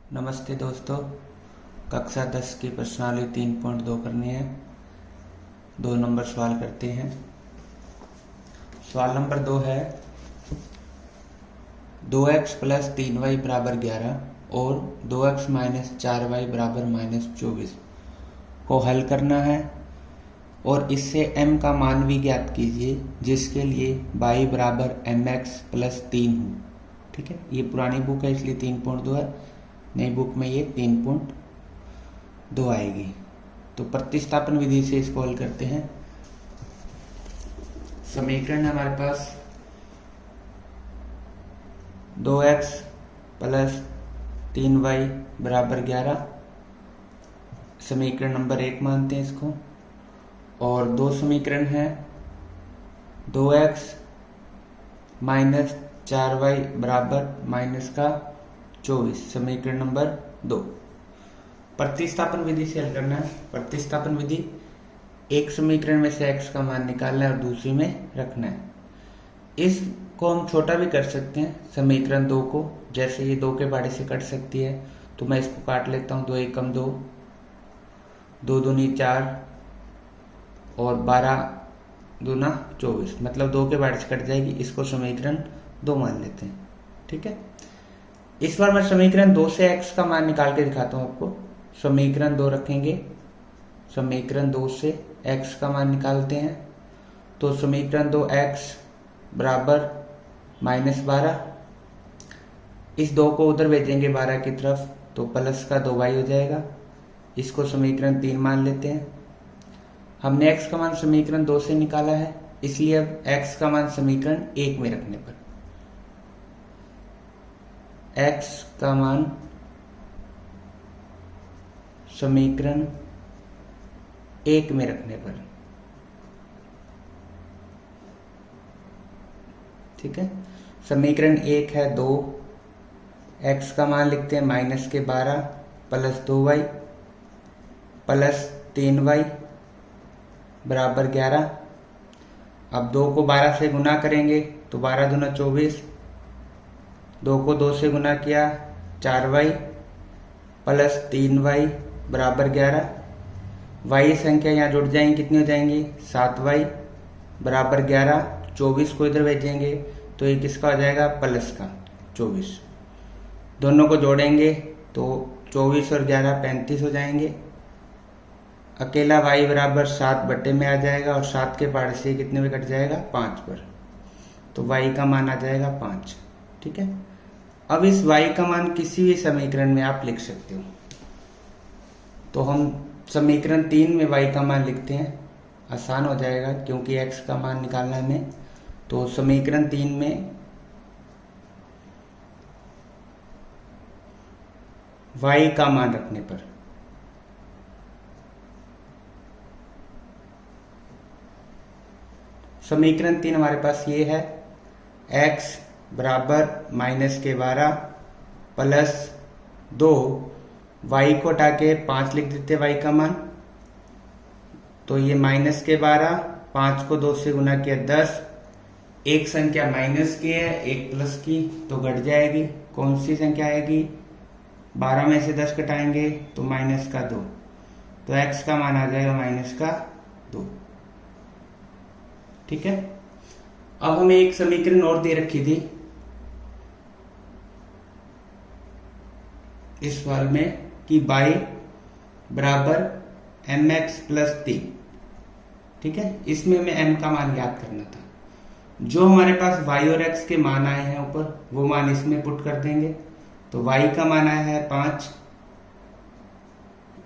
नमस्ते दोस्तों, कक्षा 10 की प्रश्नावली 3.2 करनी है। 2 नंबर सवाल करते हैं। सवाल नंबर 2 है 2x प्लस 3y बराबर 11 और 2x माइनस 4y बराबर माइनस 24 को हल करना है और इससे m का मान भी ज्ञात कीजिए जिसके लिए y बराबर mx प्लस 3 हो। ठीक है, ये पुरानी बुक है इसलिए 3.2 है, नई बुक में ये 3.2 आएगी। तो प्रतिस्थापन विधि से इसको हल करते हैं। समीकरण है हमारे पास 2x प्लस 3y बराबर 11, समीकरण नंबर 1 मानते हैं इसको। और दो समीकरण है 2x माइनस 4y बराबर माइनस का 24, समीकरण नंबर 2। प्रतिस्थापन विधि से हल करना है। प्रतिस्थापन विधि, एक समीकरण में से x का मान निकालना है और दूसरी में रखना है। इसको हम छोटा भी कर सकते हैं समीकरण 2 को, जैसे ये 2 के बाड़े से कट सकती है तो मैं इसको काट लेता हूँ। 2 एकम 2, 2 दूनी 4 और 12 दूना 24, मतलब 2 के बाड़े से कट जाएगी। इसको समीकरण 2 मान लेते हैं। ठीक है, इस बार मैं समीकरण 2 से x का मान निकाल के दिखाता हूं आपको। समीकरण 2 रखेंगे, समीकरण 2 से x का मान निकालते हैं। तो समीकरण 2x बराबर माइनस 12, इस 2 को उधर भेजेंगे 12 की तरफ तो प्लस का 2y हो जाएगा। इसको समीकरण 3 मान लेते हैं। हमने x का मान समीकरण 2 से निकाला है, इसलिए अब x का मान समीकरण 1 में रखने पर x का मान समीकरण 1 में रखने पर, ठीक है, समीकरण 1 है 2, x का मान लिखते हैं माइनस के 12 प्लस 2y प्लस 3y बराबर 11। अब 2 को 12 से गुना करेंगे तो 12 दूना 24, 2 को 2 से गुना किया 4y प्लस 3y बराबर 11। y संख्या यहाँ जुड़ जाएंगी, कितनी हो जाएंगी 7y बराबर 11। 24 को इधर भेजेंगे तो ये किसका हो जाएगा प्लस का 24। दोनों को जोड़ेंगे तो 24 और 11 35 हो जाएंगे। अकेला y बराबर 7 बटे में आ जाएगा और 7 के पार से कितने में कट जाएगा 5 पर, तो y का मान आ जाएगा 5। ठीक है, अब इस y का मान किसी भी समीकरण में आप लिख सकते हो। तो हम समीकरण 3 में y का मान लिखते हैं, आसान हो जाएगा क्योंकि x का मान निकालना है हमें। तो समीकरण 3 में y का मान रखने पर समीकरण 3 हमारे पास ये है x बराबर माइनस के 12 प्लस 2, y को हटा के 5 लिख देते y का मान। तो ये माइनस के 12, 5 को 2 से गुना किया 10, एक संख्या माइनस की है एक प्लस की तो घट जाएगी। कौन सी संख्या आएगी, 12 में से 10 घटाएंगे तो माइनस का 2, तो x का मान आ जाएगा माइनस का 2। ठीक है, अब हमें एक समीकरण और दे रखी थी इस सवाल में कि y बराबर mx प्लस 3। ठीक है, इसमें हमें m का मान याद करना था। जो हमारे पास y और x के मान आए हैं ऊपर, वो मान इसमें पुट कर देंगे। तो y का मान आया है 5,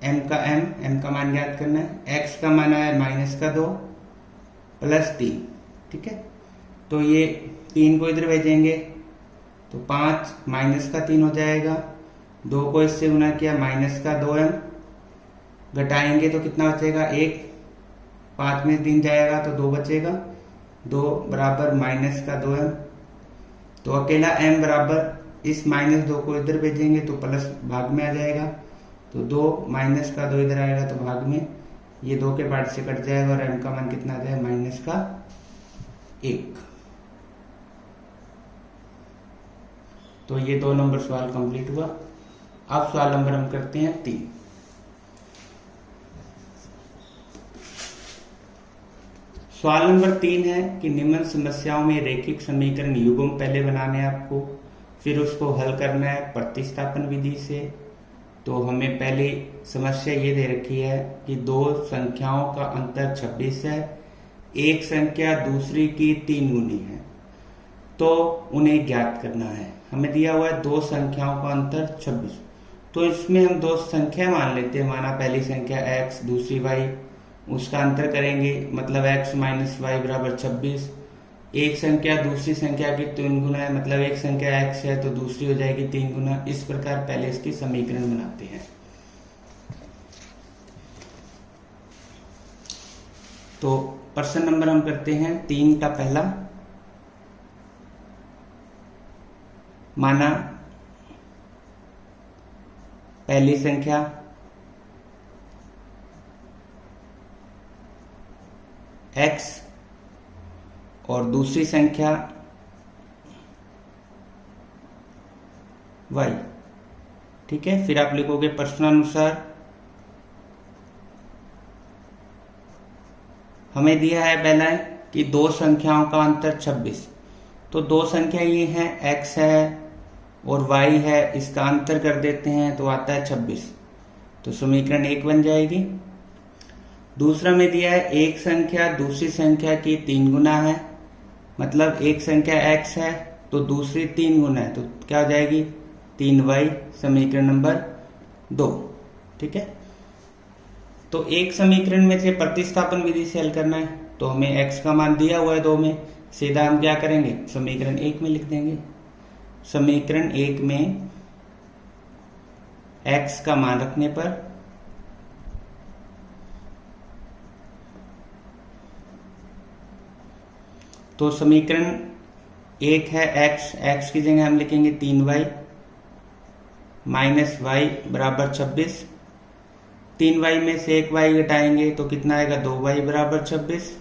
m का मान याद करना है। x का मान आया है माइनस का 2 प्लस 3। ठीक है, तो ये 3 को इधर भेजेंगे तो 5 माइनस का 3 हो जाएगा। 2 को इससे गुना किया माइनस का 2m, घटाएंगे तो कितना बचेगा 1, 5 में 3 जाएगा तो 2 बचेगा, 2 बराबर माइनस का 2m। तो अकेला m बराबर इस माइनस 2 को इधर भेजेंगे तो प्लस भाग में आ जाएगा, तो 2 माइनस का 2 इधर आएगा तो भाग में, ये 2 के पार्ट से कट जाएगा और m का मान कितना आ जाएगा माइनस का 1। तो ये 2 नंबर सवाल कंप्लीट हुआ। अब सवाल नंबर हम करते हैं 3। सवाल नंबर 3 है कि निम्न समस्याओं में रेखिक समीकरण युग्म पहले बनाने हैं आपको, फिर उसको हल करना है प्रतिस्थापन विधि से। तो हमें पहले समस्या ये दे रखी है कि दो संख्याओं का अंतर 26 है, एक संख्या दूसरी की 3 गुनी है, तो उन्हें ज्ञात करना है। हमें दिया हुआ है दो संख्याओं का अंतर 26, तो इसमें हम दो संख्या मान लेते हैं। माना पहली संख्या x दूसरी y, उसका अंतर करेंगे, मतलब x माइनस वाई बराबर 26। एक संख्या दूसरी संख्या की 3 गुना है, मतलब एक संख्या x है तो दूसरी हो जाएगी 3 गुना। इस प्रकार पहले इसकी समीकरण बनाते हैं। तो प्रश्न नंबर हम करते हैं 3 का पहला। माना पहली संख्या x और दूसरी संख्या y, ठीक है। फिर आप लिखोगे प्रश्नानुसार हमें दिया है पहला है कि दो संख्याओं का अंतर 26, तो दो संख्या ये है x है और y है, इसका अंतर कर देते हैं तो आता है 26, तो समीकरण 1 बन जाएगी। दूसरा में दिया है एक संख्या दूसरी संख्या की 3 गुना है, मतलब एक संख्या x है तो दूसरी 3 गुना है, तो क्या हो जाएगी 3y, समीकरण नंबर 2, ठीक है। तो एक समीकरण में से प्रतिस्थापन विधि से हल करना है, तो हमें x का मान दिया हुआ है 2 में, सीधा हम क्या करेंगे समीकरण 1 में लिख देंगे। समीकरण 1 में x का मान रखने पर तो समीकरण 1 है x की जगह हम लिखेंगे 3y माइनस y बराबर 26। 3y में से एक y घटाएंगे तो कितना आएगा 2y बराबर 26।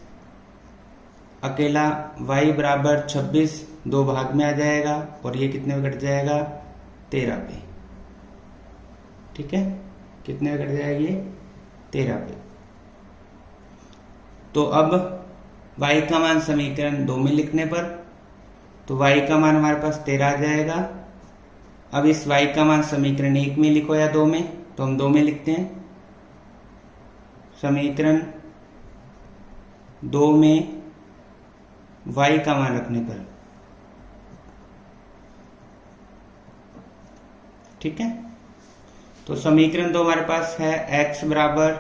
अकेला y बराबर 26 दो भाग में आ जाएगा और ये कितने में कट जाएगा 13 पे, ठीक है। कितने में कट जाएगी 13 पे। तो अब y का मान समीकरण 2 में लिखने पर तो y का मान हमारे पास 13 आ जाएगा। अब इस y का मान समीकरण 1 में लिखो या 2 में, तो हम 2 में लिखते हैं। समीकरण 2 में y का मान रखने पर, ठीक है। तो समीकरण 2 हमारे पास है x बराबर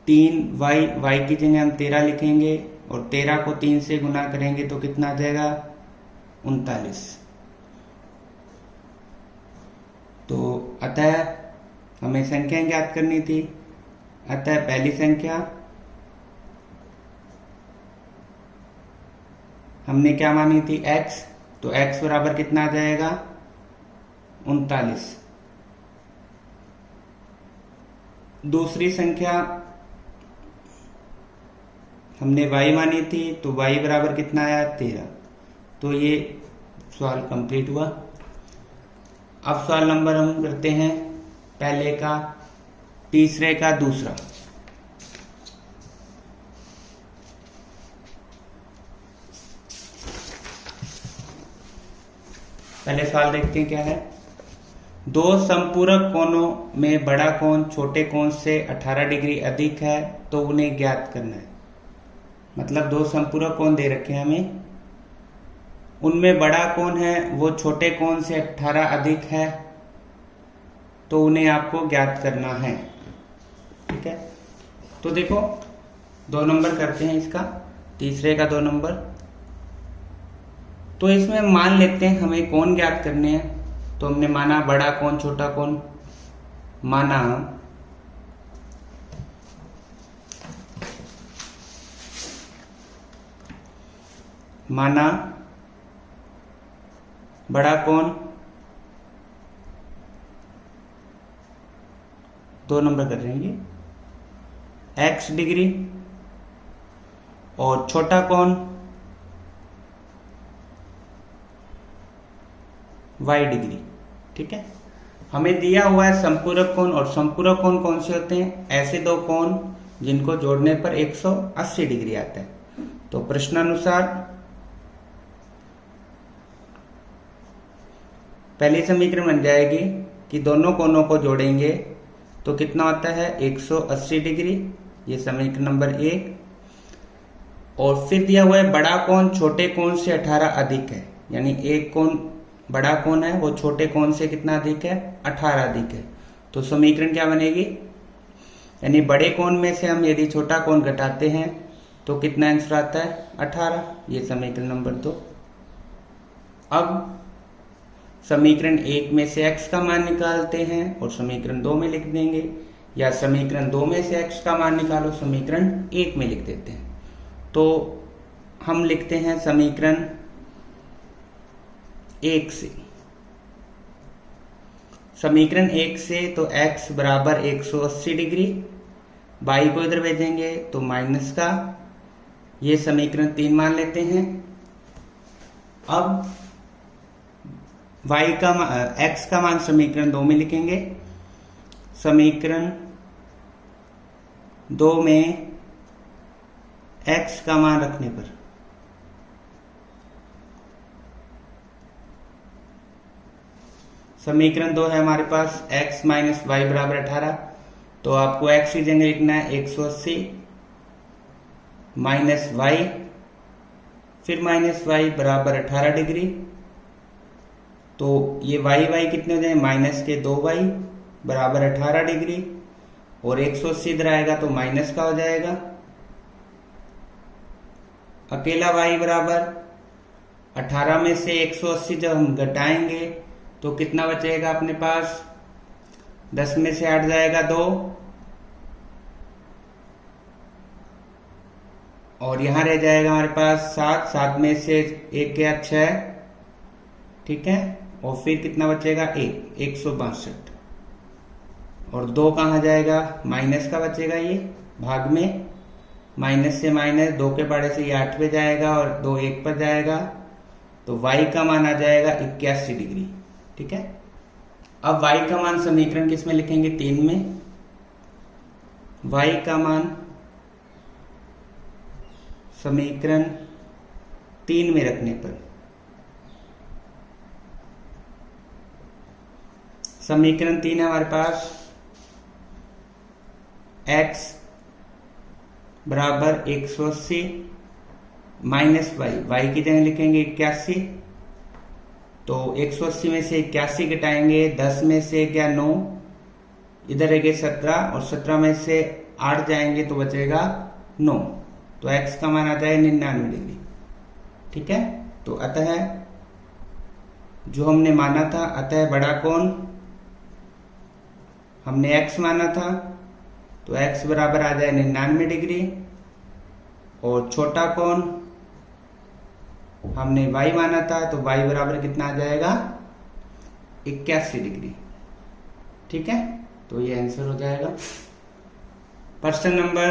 3y, y की जगह हम 13 लिखेंगे और 13 को 3 से गुना करेंगे तो कितना आ जाएगा 39। तो अतः हमें संख्या ज्ञात करनी थी। अतः पहली संख्या हमने क्या मानी थी x, तो x बराबर कितना आ जाएगा 39। दूसरी संख्या हमने y मानी थी तो y बराबर कितना आया 13। तो ये सवाल कंप्लीट हुआ। अब सवाल नंबर हम करते हैं पहले का तीसरे का दूसरा। पहले सवाल देखते हैं क्या है। दो समपूरक कोणों में बड़ा कोण छोटे कोण से 18 डिग्री अधिक है तो उन्हें ज्ञात करना है। मतलब दो समपूरक कोण दे रखे हैं हमें, उनमें बड़ा कोण है वो छोटे कोण से 18 अधिक है, तो उन्हें आपको ज्ञात करना है, ठीक है। तो देखो 2 नंबर करते हैं इसका, तीसरे का 2 नंबर। तो इसमें मान लेते हैं हमें कोण ज्ञात करने हैं, तो हमने माना बड़ा कोण छोटा कोण, माना बड़ा कोण 2 नंबर कर देंगे x डिग्री और छोटा कोण y डिग्री, ठीक है। हमें दिया हुआ है संपूरक कोण, और संपूरक कोण कौन से होते हैं? ऐसे दो कोण जिनको जोड़ने पर 180 डिग्री आता है। तो प्रश्नानुसार पहली समीकरण बन जाएगी कि दोनों कोणों को जोड़ेंगे तो कितना होता है? 180 डिग्री। ये समीकरण नंबर 1। और फिर दिया हुआ है बड़ा कोण छोटे कोण से 18 अधिक है, यानी एक कोण बड़ा कोण है वो छोटे कोण से कितना अधिक है? 18 अधिक है। तो समीकरण क्या बनेगी? यानी बड़े कोण में से हम यदि छोटा कोण घटाते हैं तो कितना आंसर आता है? 18। ये समीकरण नंबर 2। अब समीकरण 1 में से x का मान निकालते हैं और समीकरण 2 में लिख देंगे, या समीकरण 2 में से x का मान निकालो, समीकरण 1 में लिख देते हैं। तो हम लिखते हैं समीकरण 1 से। समीकरण 1 से तो x बराबर 180 डिग्री, y को इधर भेजेंगे तो माइनस का, ये समीकरण 3 मान लेते हैं। अब x का मान समीकरण 2 में लिखेंगे। समीकरण 2 में x का मान रखने पर समीकरण 2 है हमारे पास x माइनस वाई बराबर 18। तो आपको x की जगह लिखना है 180 माइनस वाई, फिर माइनस वाई बराबर 18 डिग्री। तो ये y कितने हो जाए? माइनस के 2y बराबर 18 डिग्री, और 180 इधर आएगा तो माइनस का हो जाएगा। अकेला y बराबर 18 में से 180 जब हम घटाएंगे तो कितना बचेगा अपने पास? 10 में से 8 जाएगा 2, और यहां रह जाएगा हमारे पास 7, 7 में से 1 गया 6, ठीक है। और फिर कितना बचेगा? 162, और 2 कहाँ जाएगा? माइनस का बचेगा, ये भाग में माइनस से माइनस 2 के पड़े से ये 8 पे जाएगा, और 2 1 पर जाएगा, तो y का मान आ जाएगा 81 डिग्री, ठीक है। अब y का मान समीकरण किस में लिखेंगे? 3 में। y का मान समीकरण 3 में रखने पर समीकरण 3 है हमारे पास x बराबर 180 माइनस वाई की जगह लिखेंगे 81। तो 180 में से 81 घटाएंगे, 10 में से गया 9, इधर रहेंगे 17, और 17 में से 8 जाएंगे तो बचेगा 9। तो x का मान आ जाए 99 डिग्री, ठीक है। तो अतः जो हमने माना था, अतः बड़ा कोण हमने x माना था, तो x बराबर आ जाए 99 डिग्री, और छोटा कोण हमने y माना था, तो y बराबर कितना आ जाएगा? 81 डिग्री, ठीक है। तो ये आंसर हो जाएगा। प्रश्न नंबर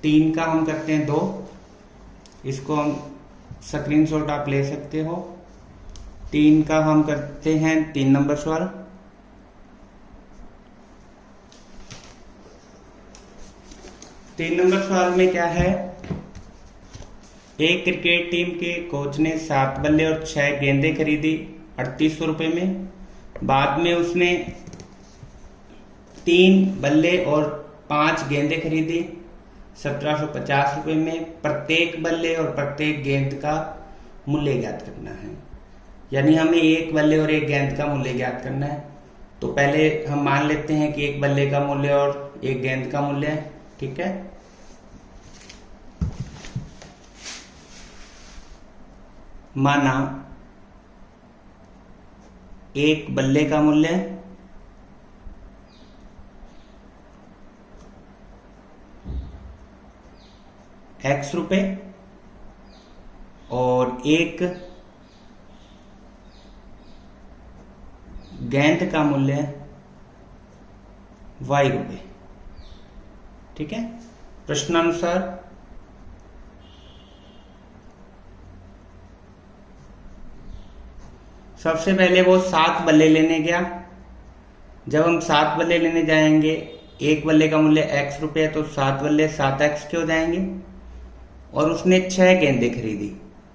3 का हम करते हैं 2। इसको हम स्क्रीनशॉट आप ले सकते हो। 3 का हम करते हैं 3 नंबर सवाल। तीन नंबर सवाल में क्या है? एक क्रिकेट टीम के कोच ने 7 बल्ले और 6 गेंदें खरीदी 3800 रुपए में। बाद में उसने 3 बल्ले और 5 गेंदें खरीदी 1750 रुपए में। प्रत्येक बल्ले और प्रत्येक गेंद का मूल्य ज्ञात करना है, यानी हमें एक बल्ले और एक गेंद का मूल्य ज्ञात करना है। तो पहले हम मान लेते हैं कि एक बल्ले का मूल्य और एक गेंद का मूल्य है, ठीक है। माना एक बल्ले का मूल्य x रुपए और एक गेंद का मूल्य y रुपए, ठीक है। प्रश्नानुसार सबसे पहले वो 7 बल्ले लेने गया जब हम 7 बल्ले लेने जाएंगे, एक बल्ले का मूल्य x रुपये है, तो 7 बल्ले 7x के हो जाएंगे। और उसने 6 गेंदें खरीदी,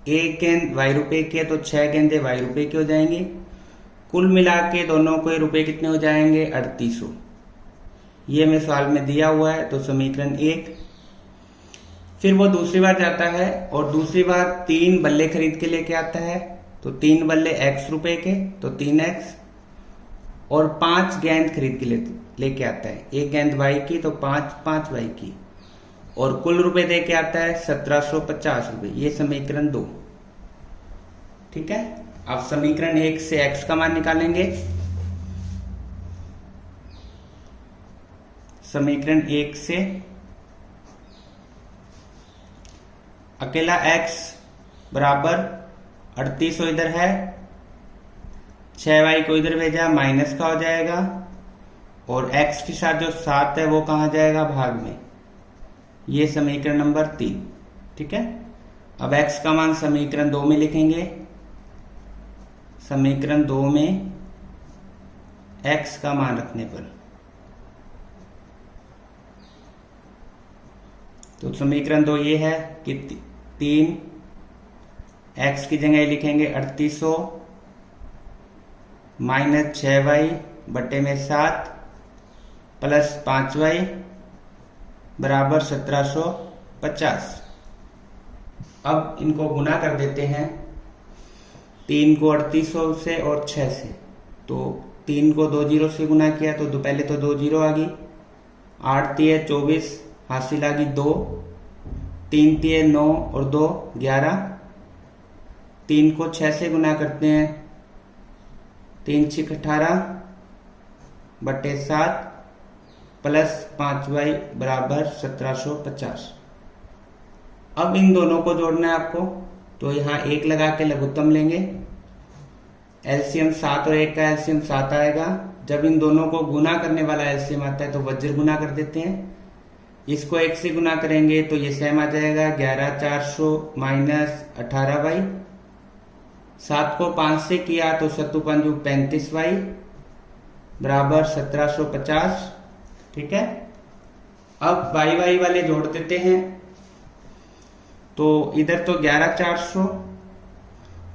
एक गेंद y रुपये की है तो 6 गेंदें y रुपये की हो जाएंगी। कुल मिला के दोनों के रुपए कितने हो जाएंगे? 3800। ये हमें सवाल में दिया हुआ है, तो समीकरण 1। फिर वो दूसरी बार जाता है और दूसरी बार 3 बल्ले खरीद के लेके आता है, तो 3 बल्ले x रुपए के तो 3x, और 5 गेंद खरीद के लेके आता है, एक गेंद y की तो 5 y की, और कुल रुपए दे के आता है 1750 रुपए। ये समीकरण 2। ठीक है। अब समीकरण 1 से x का मान निकालेंगे। समीकरण 1 से अकेला x बराबर 3800 इधर है, 6y को इधर भेजा, माइनस का हो जाएगा, और x के साथ जो 7 है वो कहाँ जाएगा? भाग में। ये समीकरण नंबर 3। ठीक है। अब x का मान समीकरण 2 में लिखेंगे। समीकरण 2 में x का मान रखने पर, तो समीकरण 2 ये है कि 3 x की जगह लिखेंगे 3800 माइनस 6y बटे में 7 प्लस 5y बराबर 1750। अब इनको गुना कर देते हैं, 3 को 3800 से और 6 से, तो 3 को 2 जीरो से गुना किया तो पहले तो 2 जीरो आ गई, 8 तिये 24 हासिल आ गई 2, 3 तिये 9 और 2 11, 3 को 6 से गुना करते हैं, 3 6 18 बटे 7 प्लस 5y बराबर 1750। अब इन दोनों को जोड़ना है आपको, तो यहाँ 1 लगा के लघुत्तम लेंगे। एलसीएम 7 और 1 का एलसीएम 7 आएगा। जब इन दोनों को गुना करने वाला एलसीएम आता है तो वज्र गुना कर देते हैं। इसको 1 से गुना करेंगे तो ये सेम आ जाएगा 11400 माइनस 18y, 7 को 5 से किया तो 7 5 35y बराबर 1750। ठीक है। अब y वाले जोड़ देते हैं, तो इधर तो 11400,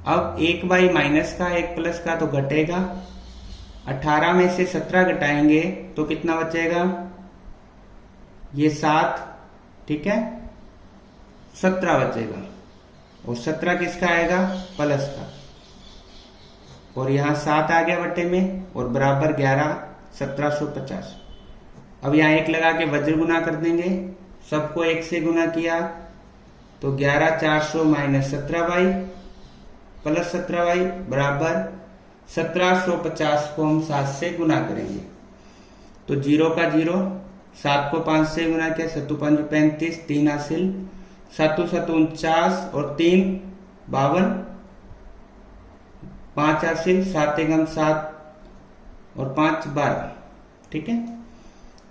अब 1y माइनस का 1 प्लस का तो घटेगा, 18 में से 17 घटाएंगे तो कितना बचेगा? ये 7। ठीक है, 17 बचेगा, और 17 किसका आएगा? प्लस का, और यहाँ 7 आ गया बटे में, और बराबर 11 1750। अब यहाँ 1 लगा के वज्र गुना कर देंगे, सबको 1 से गुना किया तो 11400 माइनस 17y प्लस 17y बराबर 1750 को हम 7 से गुना करेंगे, तो 0 का 0, 7 को 5 से गुना किया 7 5 35, 3 हासिल, 7 7 49 और 3 52, 5 हासिल, 7 1 7 और 5 12। ठीक है।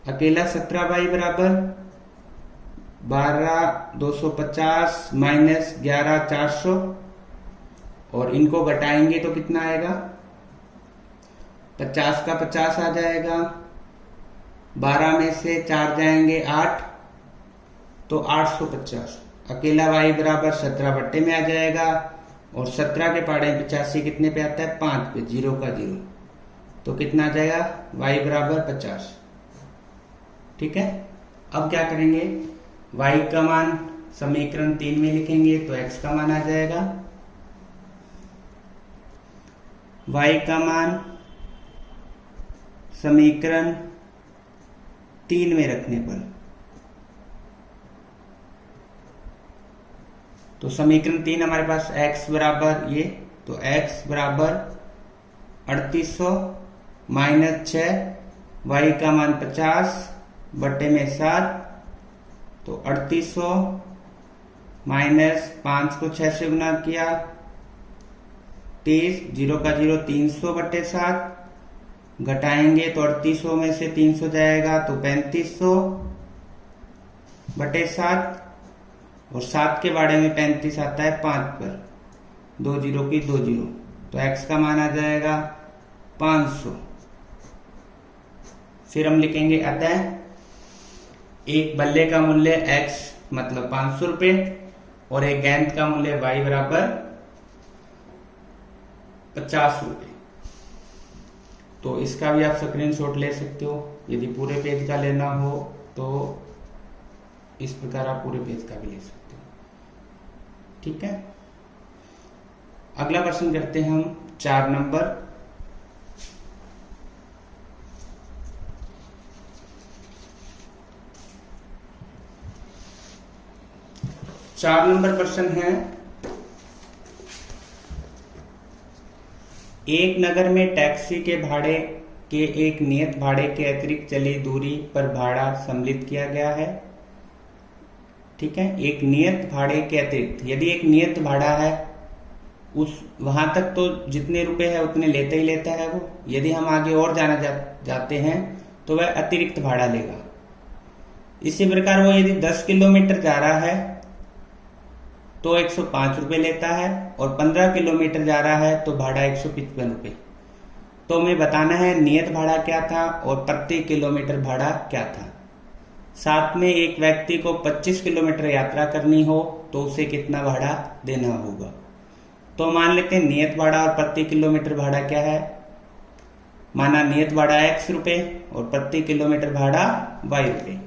अकेला 17y बराबर 12250 माइनस 11400, और इनको घटाएंगे तो कितना आएगा? 50 का 50 आ जाएगा, 12 में से 4 जाएंगे 8, तो 850। अकेला y बराबर 17 बट्टे में आ जाएगा, और 17 के पाड़े 85 कितने पे आता है? 5 पे, 0 का 0, तो कितना आ जाएगा? y बराबर 50। ठीक है। अब क्या करेंगे? y का मान समीकरण 3 में लिखेंगे, तो x का मान आ जाएगा, y का मान समीकरण 3 में रखने पर, तो समीकरण 3 हमारे पास x बराबर ये, तो x बराबर 3800 माइनस 6, y का मान 50 बटे में 7, तो 3800 माइनस 5 को 6 से गुना किया 30, 0 का 0 300 बटे 7, घटाएंगे तो 3800 में से 300 जाएगा तो 3500 बटे 7, और 7 के बारे में 35 आता है 5 पर, 2 जीरो की 2 जीरो, तो x का मान आ जाएगा 500। फिर हम लिखेंगे अतः एक बल्ले का मूल्य x मतलब 500 रुपये और एक गेंद का मूल्य y बराबर 50 रुपये। तो इसका भी आप स्क्रीनशॉट ले सकते हो। यदि पूरे पेज का लेना हो तो इस प्रकार आप पूरे पेज का भी ले सकते हो। ठीक है, अगला प्रश्न करते हैं हम 4 नंबर। चार नंबर प्रश्न है, एक नगर में टैक्सी के भाड़े के एक नियत भाड़े के अतिरिक्त चली दूरी पर भाड़ा सम्मिलित किया गया है। ठीक है, एक नियत भाड़े के अतिरिक्त, यदि एक नियत भाड़ा है उस वहां तक तो जितने रुपए है उतने लेता ही लेता है वो। यदि हम आगे और जाते हैं तो वह अतिरिक्त भाड़ा लेगा। इसी प्रकार वो यदि 10 किलोमीटर जा रहा है तो 105 रुपये लेता है और 15 किलोमीटर जा रहा है तो भाड़ा 155 रुपये। तो हमें बताना है नियत भाड़ा क्या था और प्रति किलोमीटर भाड़ा क्या था। साथ में एक व्यक्ति को 25 किलोमीटर यात्रा करनी हो तो उसे कितना भाड़ा देना होगा। तो मान लेते हैं नियत भाड़ा और प्रति किलोमीटर भाड़ा क्या है। माना नियत भाड़ा x रुपये और प्रति किलोमीटर भाड़ा y रुपये।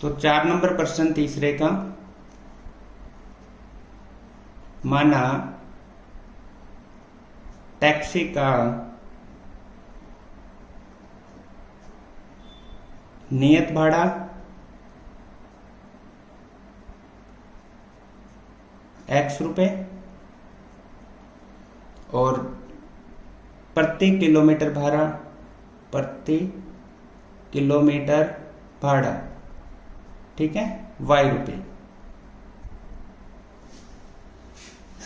तो 4 नंबर प्रश्न तीसरे का, माना टैक्सी का नियत भाड़ा x रुपये और प्रति किलोमीटर भाड़ा ठीक है y रुपये।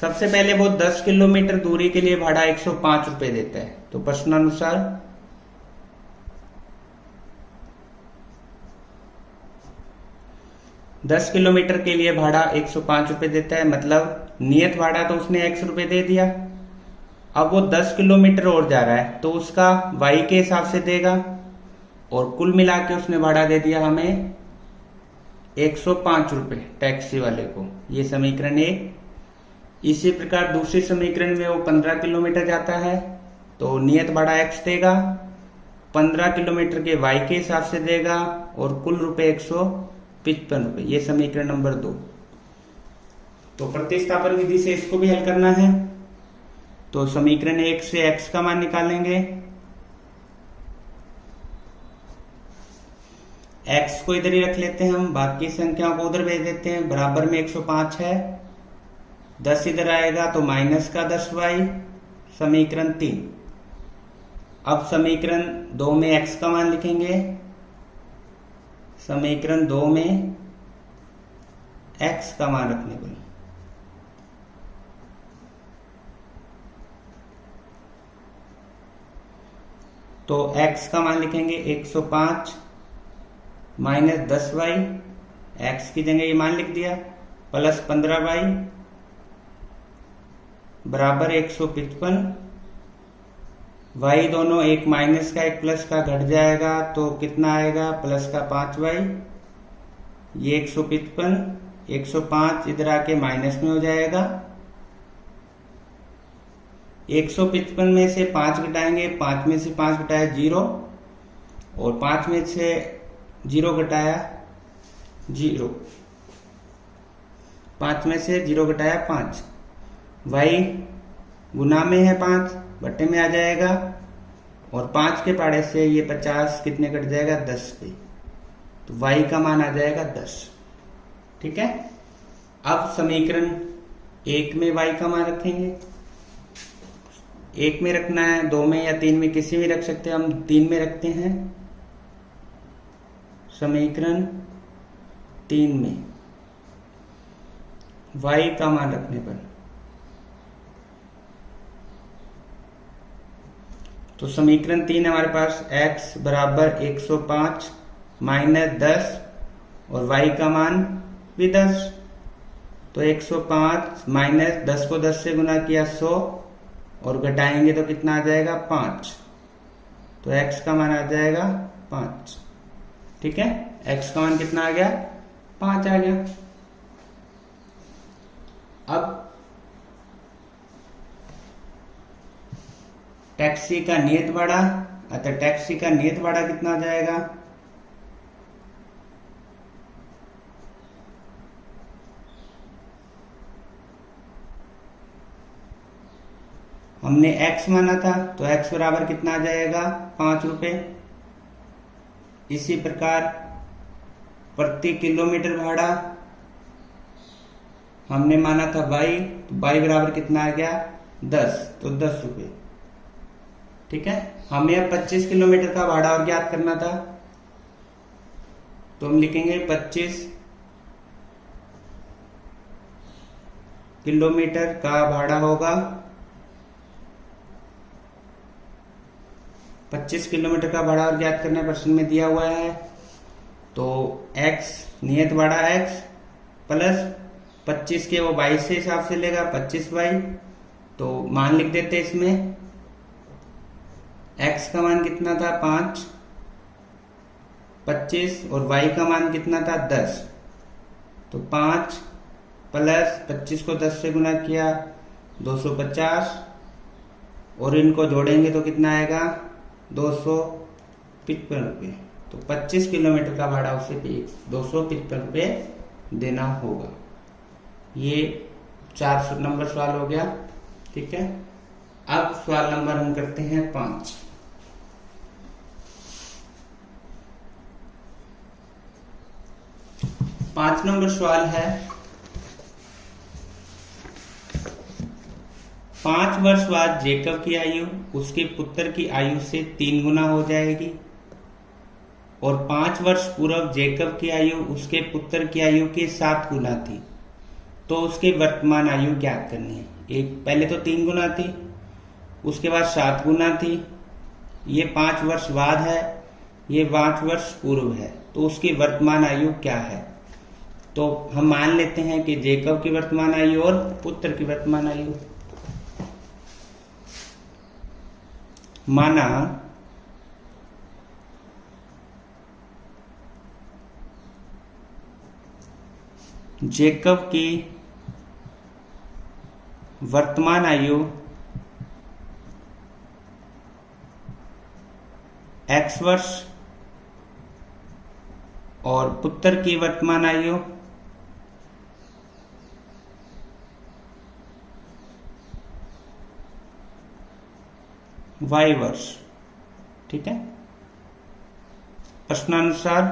सबसे पहले वो 10 किलोमीटर दूरी के लिए भाड़ा 105 रुपये देता है। तो प्रश्नानुसार दस किलोमीटर के लिए भाड़ा 105 रुपये देता है, मतलब नियत भाड़ा तो उसने x रुपये दे दिया। अब वो 10 किलोमीटर और जा रहा है तो उसका y के हिसाब से देगा और कुल मिला के उसने भाड़ा दे दिया हमें 105 रुपये टैक्सी वाले को। ये समीकरण 1। इसी प्रकार दूसरे समीकरण में वो 15 किलोमीटर जाता है तो नियत भाड़ा x देगा, 15 किलोमीटर के y के हिसाब से देगा और कुल रुपए 155 रुपये। ये समीकरण नंबर 2। तो प्रतिस्थापन विधि से इसको भी हल करना है। तो समीकरण 1 से x का मान निकालेंगे। x को इधर ही रख लेते हैं हम, बाकी संख्याओं को उधर भेज देते हैं। बराबर में 105 है, 10 इधर आएगा तो माइनस का 10y, समीकरण 3। अब समीकरण 2 में x का मान लिखेंगे। समीकरण 2 में x का मान रखने पर तो x का मान लिखेंगे 105 माइनस 10y, x की जगह ये मान लिख दिया, प्लस 15y बराबर 155। y दोनों एक माइनस का एक प्लस का घट जाएगा तो कितना आएगा, प्लस का 5y। ये 155, 105 इधर आके माइनस में हो जाएगा। 155 में से 5 घटाएंगे, 5 में से 5 घटाया 0 और 5 में से 0 घटाया 0, 5 में से 0 घटाया 5। y गुना में है 5, बट्टे में आ जाएगा और 5 के पाड़े से ये 50 कितने कट जाएगा, 10 पे। तो y का मान आ जाएगा 10। ठीक है, अब समीकरण 1 में y का मान रखेंगे। 1 में रखना है, 2 में या 3 में किसी में रख सकते हैं, हम 3 में रखते हैं। समीकरण 3 में y का मान रखने पर तो समीकरण 3 हमारे पास x बराबर 105 माइनस 10 और y का मान भी 10। तो 105 माइनस 10 को 10 से गुना किया 100 और घटाएंगे तो कितना आ जाएगा 5। तो x का मान आ जाएगा 5। ठीक है, x का मान कितना आ गया 5 आ गया। अब टैक्सी का नियत भाड़ा, अतः टैक्सी का नियत भाड़ा कितना आ जाएगा, हमने x माना था तो x बराबर कितना आ जाएगा 5 रुपए। इसी प्रकार प्रति किलोमीटर भाड़ा हमने माना था y, तो y बराबर कितना आ गया 10, तो 10 रुपए। ठीक है, हमें अब 25 किलोमीटर का भाड़ा और ज्ञात करना था, तो हम लिखेंगे 25 किलोमीटर का भाड़ा होगा, 25 किलोमीटर का भाड़ा और ज्ञात करना प्रश्न में दिया हुआ है। तो x नियत भाड़ा x प्लस 25 के वो 22 से हिसाब से लेगा 25y, तो मान लिख देते इसमें। x का मान कितना था 5, 25 और y का मान कितना था 10, तो 5 प्लस 25 को 10 से गुना किया 250, और इनको जोड़ेंगे तो कितना आएगा 255 रुपये। तो 25 किलोमीटर का भाड़ा उसे 255 रुपये देना होगा। ये 4 नंबर सवाल हो गया। ठीक है, अब सवाल नंबर हम करते हैं 5। पांच नंबर सवाल है, 5 वर्ष बाद जेकब की आयु उसके पुत्र की आयु से 3 गुना हो जाएगी, और 5 वर्ष पूर्व जेकब की आयु उसके पुत्र की आयु के 7 गुना थी, तो उसके वर्तमान आयु ज्ञात करनी है। एक पहले तो 3 गुना थी, उसके बाद 7 गुना थी, ये 5 वर्ष बाद है, ये 5 वर्ष पूर्व है, तो उसकी वर्तमान आयु क्या है। तो हम मान लेते हैं कि जेकब की वर्तमान आयु और पुत्र की वर्तमान आयु, माना जेकब की वर्तमान आयु x वर्ष और पुत्र की वर्तमान आयु y वर्ष। ठीक है, प्रश्नानुसार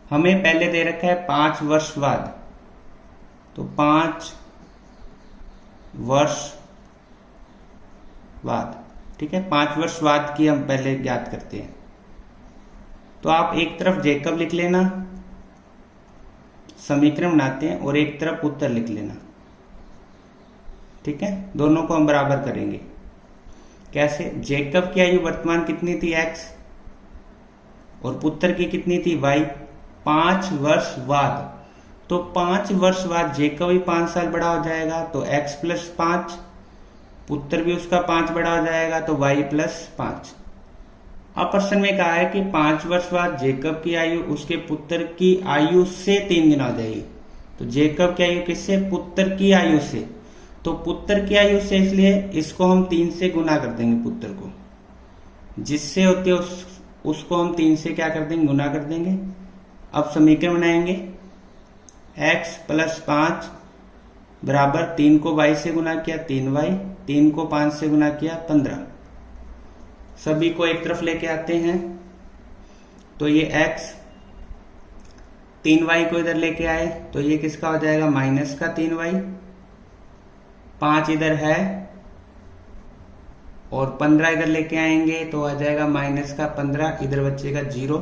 हमें पहले दे रखा है 5 वर्ष बाद, तो 5 वर्ष बाद। ठीक है, 5 वर्ष बाद की हम पहले ज्ञात करते हैं। तो आप एक तरफ जेकब लिख लेना, समीकरण बनाते हैं, और एक तरफ उत्तर लिख लेना। ठीक है, दोनों को हम बराबर करेंगे। कैसे, जेकब की आयु वर्तमान कितनी थी x, और पुत्र की कितनी थी y। 5 वर्ष बाद, तो 5 वर्ष बाद जेकब भी 5 साल बड़ा हो जाएगा, तो x प्लस 5, पुत्र भी उसका 5 बड़ा हो जाएगा, तो y प्लस 5। अब प्रश्न में कहा है कि 5 वर्ष बाद जेकब की आयु उसके पुत्र की आयु से 3 गुना हो जाएगी। तो जेकब की आयु किससे, पुत्र की आयु से, तो पुत्र की आयु से, इसलिए इसको हम 3 से गुना कर देंगे, पुत्र को जिससे होते उसको हम 3 से क्या कर देंगे, गुना कर देंगे। अब समीकरण बनाएंगे, x प्लस 5 बराबर 3 को y से गुना किया 3y, 3 को 5 से गुना किया 15। सभी को एक तरफ लेके आते हैं, तो ये x 3y को इधर लेके आए, तो ये किसका हो जाएगा, माइनस का 3y। 5 इधर है और 15 इधर लेके आएंगे, तो आ जाएगा माइनस का 15, इधर बचेगा 0।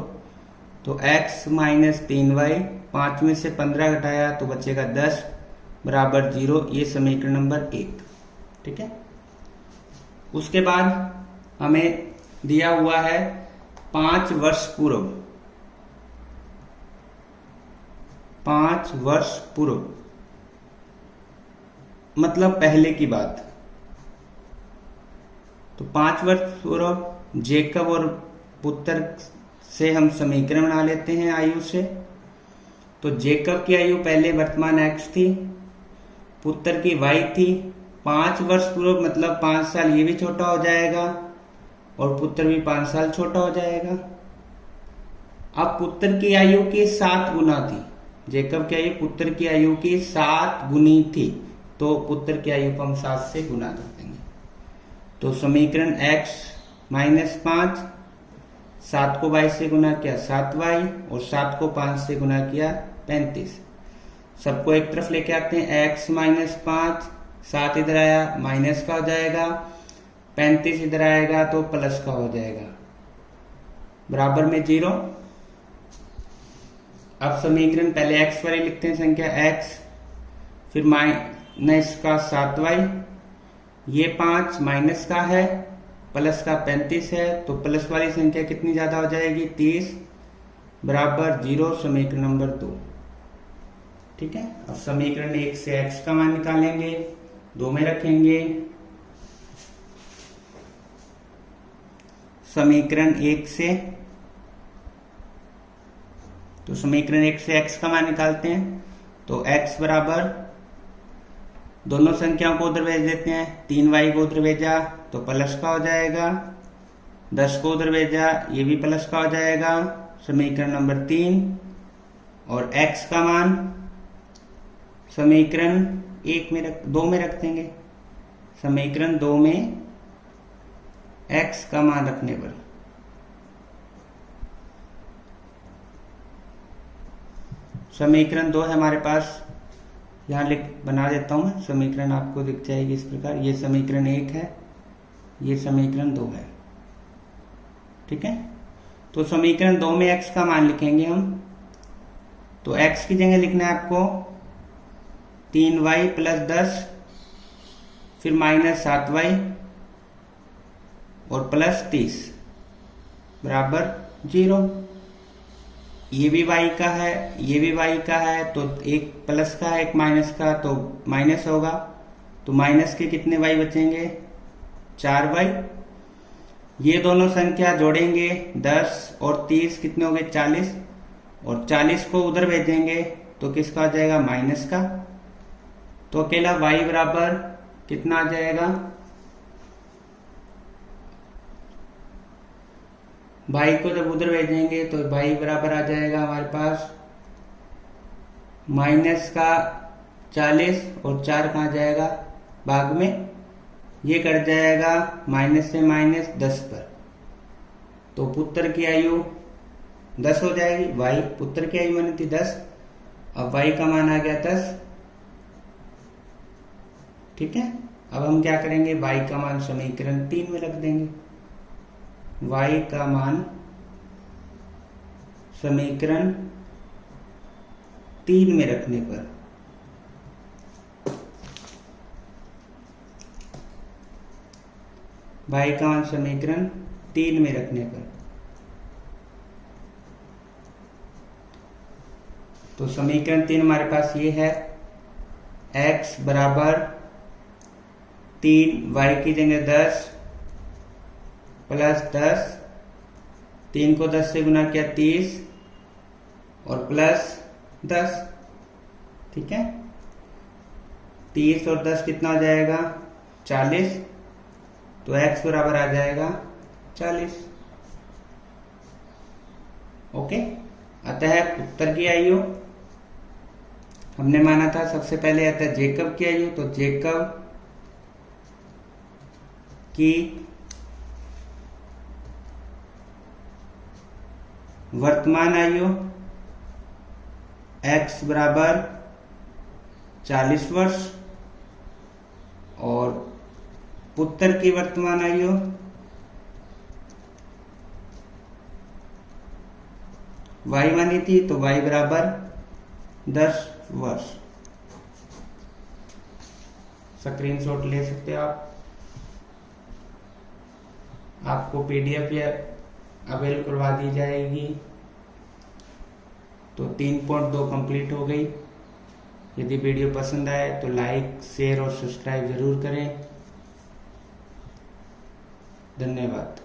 तो x माइनस 3y, 5 में से 15 घटाया तो बचेगा 10 बराबर 0। ये समीकरण नंबर 1। ठीक है, उसके बाद हमें दिया हुआ है 5 वर्ष पूर्व। 5 वर्ष पूर्व, मतलब पहले की बात। तो 5 वर्ष पूर्व जेकब और पुत्र से हम समीकरण बना लेते हैं आयु से। तो जेकब की आयु पहले वर्तमान x थी, पुत्र की y थी। 5 वर्ष पूर्व मतलब 5 साल, ये भी छोटा हो जाएगा और पुत्र भी 5 साल छोटा हो जाएगा। अब पुत्र की आयु की 7 गुना थी, जेकब की आयु पुत्र की आयु की 7 गुनी थी, तो पुत्र की आयु को हम 7 से गुना कर देंगे। तो समीकरण x माइनस 5, 7 को y से गुना किया 7y और 7 को 5 से गुना किया 35। सबको एक तरफ लेके आते हैं, x माइनस 5, 7 इधर आया माइनस का हो जाएगा, 35 इधर आएगा तो प्लस का हो जाएगा, बराबर में 0। अब समीकरण पहले x वाले लिखते हैं, संख्या x, फिर माइनस का 7y, ये 5 माइनस का है, प्लस का 35 है, तो प्लस वाली संख्या कितनी ज्यादा हो जाएगी 30, बराबर 0, समीकरण नंबर 2। ठीक है। अब समीकरण 1 से x का मान निकालेंगे, 2 में रखेंगे। समीकरण 1 से, तो समीकरण 1 से x का मान निकालते हैं। तो x बराबर, दोनों संख्याओं को उधर भेज देते हैं, 3y को उधर भेजा तो प्लस का हो जाएगा, 10 को उधर भेजा ये भी प्लस का हो जाएगा, समीकरण नंबर 3। और x का मान समीकरण 2 में रख देंगे। समीकरण 2 में x का मान रखने पर समीकरण 2 है हमारे पास, यहाँ बना देता हूं मैं, समीकरण आपको दिख जाएगी इस प्रकार। ये समीकरण 1 है, ये समीकरण 2 है। ठीक है। तो समीकरण 2 में x का मान लिखेंगे हम। तो x की जगह लिखना है आपको 3y प्लस 10, फिर माइनस 7y और प्लस 30, बराबर 0। ये भी y का है, ये भी y का है, तो एक प्लस का है एक माइनस का, तो माइनस होगा। तो माइनस के कितने y बचेंगे 4y। ये दोनों संख्या जोड़ेंगे, 10 और 30 कितने हो गए 40, और 40 को उधर भेजेंगे तो किसका आ जाएगा माइनस का। तो अकेला y बराबर कितना आ जाएगा, y को जब उधर भेजेंगे तो y बराबर आ जाएगा हमारे पास माइनस का 40, और 4 कहाँ जाएगा भाग में, ये कट जाएगा माइनस से माइनस 10 पर। तो पुत्र की आयु 10 हो जाएगी, y पुत्र की आयु मानी थी 10, अब y का मान आ गया 10। ठीक है। अब हम क्या करेंगे, y का मान समीकरण 3 में रख देंगे। y का मान समीकरण 3 में रखने पर y का मान समीकरण 3 में रखने पर, तो समीकरण 3 हमारे पास ये है, x बराबर 3, y की जगह 10 प्लस 10, 3 को 10 से गुना किया 30 और प्लस 10। ठीक है। 30 और 10 कितना हो जाएगा 40, तो x बराबर आ जाएगा 40। ओके। अतः पुत्र की आयु हमने माना था सबसे पहले आता है जेकब की आयु, तो जेकब की वर्तमान आयु x बराबर 40 वर्ष, और पुत्र की वर्तमान आयु y मानी थी, तो y बराबर 10 वर्ष। स्क्रीनशॉट ले सकते हो आप, आपको PDF या अवेल करवा दी जाएगी। तो 3.2 कंप्लीट हो गई। यदि वीडियो पसंद आए तो लाइक, शेयर और सब्सक्राइब जरूर करें। धन्यवाद।